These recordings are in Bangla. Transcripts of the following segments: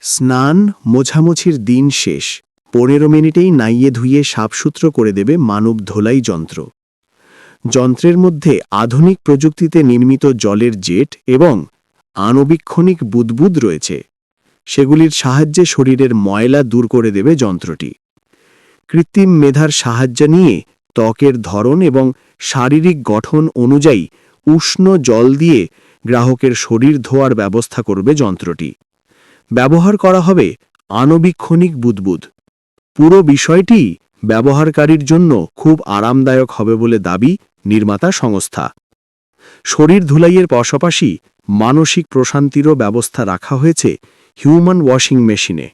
স্নান মোছামুছির দিন শেষ, 15 মিনিটেই নাইয়ে ধুইয়ে সাফসুতরো করে দেবে মানব ধোলাই যন্ত্র। যন্ত্রের মধ্যে আধুনিক প্রযুক্তিতে নির্মিত জলের জেট এবং আণুবীক্ষণিক বুদবুদ রয়েছে। সেগুলির সাহায্যে শরীরের ময়লা দূর করে দেবে যন্ত্রটি। কৃত্রিম মেধার সাহায্য নিয়ে ত্বকের ধরন এবং শারীরিক গঠন অনুযায়ী উষ্ণ জল দিয়ে গ্রাহকের শরীর ধোয়ার ব্যবস্থা করবে যন্ত্রটি। ব্যবহার করা হবে আণুবীক্ষণিক বুদবুদ। পুরো বিষয়টি ব্যবহারকারীর জন্য খুব আরামদায়ক হবে বলে দাবি নির্মাতা সংস্থা। শরীর ধুলাইয়ের পাশাপাশি মানসিক প্রশান্তিরও ব্যবস্থা রাখা হয়েছে হিউম্যান ওয়াশিং মেশিনে।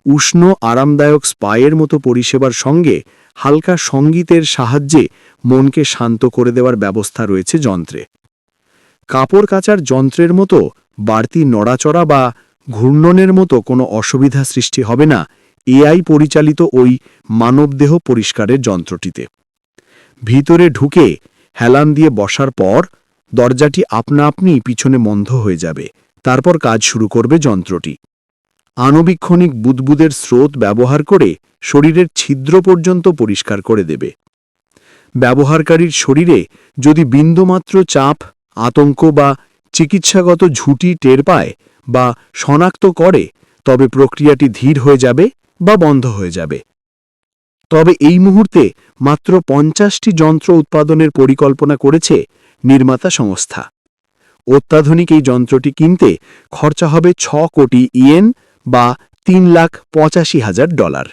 উষ্ণ আরামদায়ক স্পায়ের মতো পরিষেবার সঙ্গে হালকা সঙ্গীতের সাহায্যে মনকে শান্ত করে দেওয়ার ব্যবস্থা রয়েছে যন্ত্রে। কাপড় কাচার যন্ত্রের মতো বাড়তি নড়াচড়া বা ঘূর্ণনের মতো কোনো অসুবিধা সৃষ্টি হবে না এআই পরিচালিত ওই মানবদেহ পরিষ্কারের যন্ত্রটিতে। ভিতরে ঢুকে হেলান দিয়ে বসার পর দরজাটি আপনা আপনি পিছনে বন্ধ হয়ে যাবে। তারপর কাজ শুরু করবে যন্ত্রটি। আণুবীক্ষণিক বুদবুদের স্রোত ব্যবহার করে শরীরের ছিদ্র পর্যন্ত পরিষ্কার করে দেবে। ব্যবহারকারীর শরীরে যদি বিন্দুমাত্র চাপ, আতঙ্ক বা চিকিৎসাগত ঝুঁকি টের পায় বা শনাক্ত করে, তবে প্রক্রিয়াটি ধীর হয়ে যাবে বা বন্ধ হয়ে যাবে। তবে এই মুহূর্তে মাত্র 50টি যন্ত্র উৎপাদনের পরিকল্পনা করেছে নির্মাতা সংস্থা। অত্যাধুনিক এই যন্ত্রটি কিনতে খরচা হবে $6 কোটি বা $3,85,000।